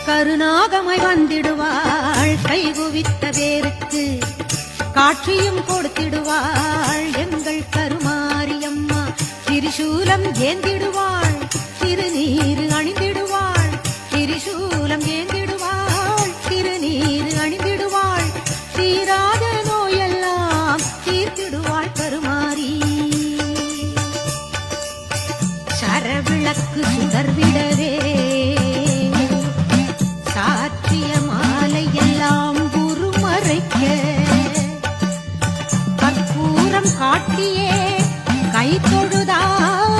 கருநாகமாய் வந்திடுவாள் கைகுவித்த பேருக்கு காட்சியும் கொடுத்திடுவாள் எங்கள் கருமாரியம்மா. திரிசூலம் ஏந்திடுவாள் திருநீரு அணிந்திடுவாள் திரிசூலம் ஏந்திடுவாள் திருநீரு அணிந்திடுவாள் தீராத நோயெல்லாம் தீர்த்திடுவாள் கருமாரி. சரவிளக்கு சுடர்விடவே சாற்றிய மாலை எல்லாம் குருமறைக்க கற்பூரம் காட்டியே கை தொழுதார்